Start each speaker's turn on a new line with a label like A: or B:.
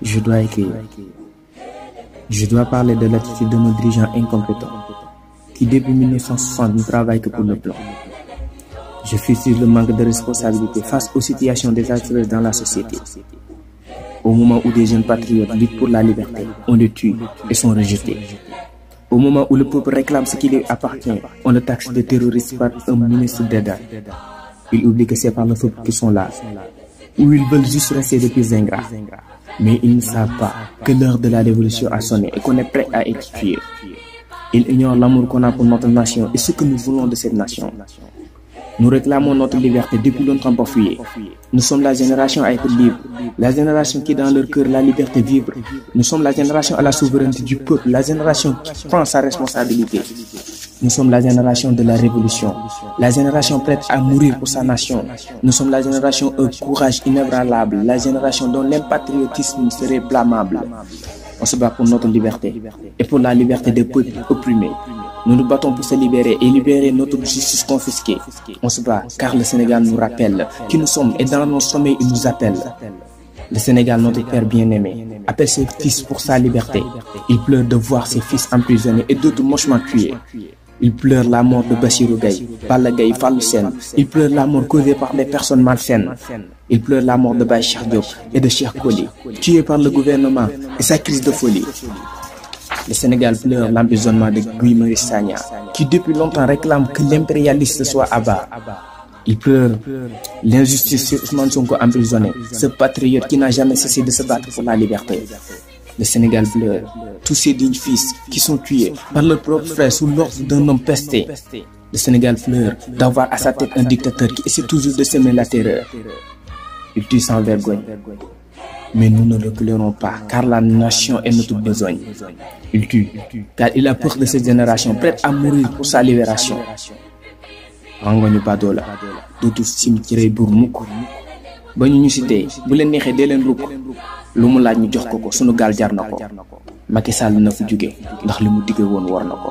A: Je dois écrire. Je dois parler de l'attitude de nos dirigeants incompétents qui depuis 1960 ne travaillent que pour le plan. Je fustige le manque de responsabilité face aux situations désastreuses dans la société. Au moment où des jeunes patriotes luttent pour la liberté, on les tue et sont rejetés. Au moment où le peuple réclame ce qui lui appartient, on le taxe de terroriste par un ministre d'État. Ils oublient que c'est par le peuple qu'ils sont là, où ils veulent juste rester des plus ingrats. Mais ils ne savent pas que l'heure de la révolution a sonné et qu'on est prêt à être tué. Ils ignorent l'amour qu'on a pour notre nation et ce que nous voulons de cette nation. Nous réclamons notre liberté depuis longtemps bafouillée. Nous sommes la génération à être libre, la génération qui dans leur cœur la liberté vibre. Nous sommes la génération à la souveraineté du peuple, la génération qui prend sa responsabilité. Nous sommes la génération de la révolution, la génération prête à mourir pour sa nation. Nous sommes la génération au courage inébranlable, la génération dont l'impatriotisme serait blâmable. On se bat pour notre liberté et pour la liberté des peuples opprimés. Nous nous battons pour se libérer et libérer notre justice confisquée. On se bat car le Sénégal nous rappelle qui nous sommes et dans nos sommets il nous appelle. Le Sénégal, notre père bien-aimé, appelle ses fils pour sa liberté. Il pleure de voir ses fils emprisonnés et d'autres mochement tués. Il pleure la mort de Bassirou Gaye, Balla Gaye, Fallou Sène. Il pleure la mort causée par des personnes malsaines. Il pleure la mort de Baye Cheikh Diop et de Cheikh Koli, tués par le gouvernement et sa crise de folie. Le Sénégal pleure l'emprisonnement de Guy Marius Sagna, qui depuis longtemps réclame que l'impérialiste soit abat. Il pleure l'injustice sur Ousmane Sonko emprisonné, ce patriote qui n'a jamais cessé de se battre pour la liberté. Le Sénégal pleure tous ces dignes fils qui sont tués par leurs propres frères sous l'ordre d'un homme pesté. Le Sénégal pleure d'avoir à sa tête un dictateur qui essaie toujours de semer la terreur. Il tue sans vergogne. Mais nous ne reculerons pas, car la nation est notre besogne. Il tue, car il a peur de cette génération prête à mourir pour sa libération. Rangoñu Badola, dootu cimetière buur mukk ba ñu ci tey bu leen neexee dee leen rukk lu mu laaj ñu jox ko ko sunu gaal jar na ko Macky Sall na fu jóge ndax li mu digge woon war na ko.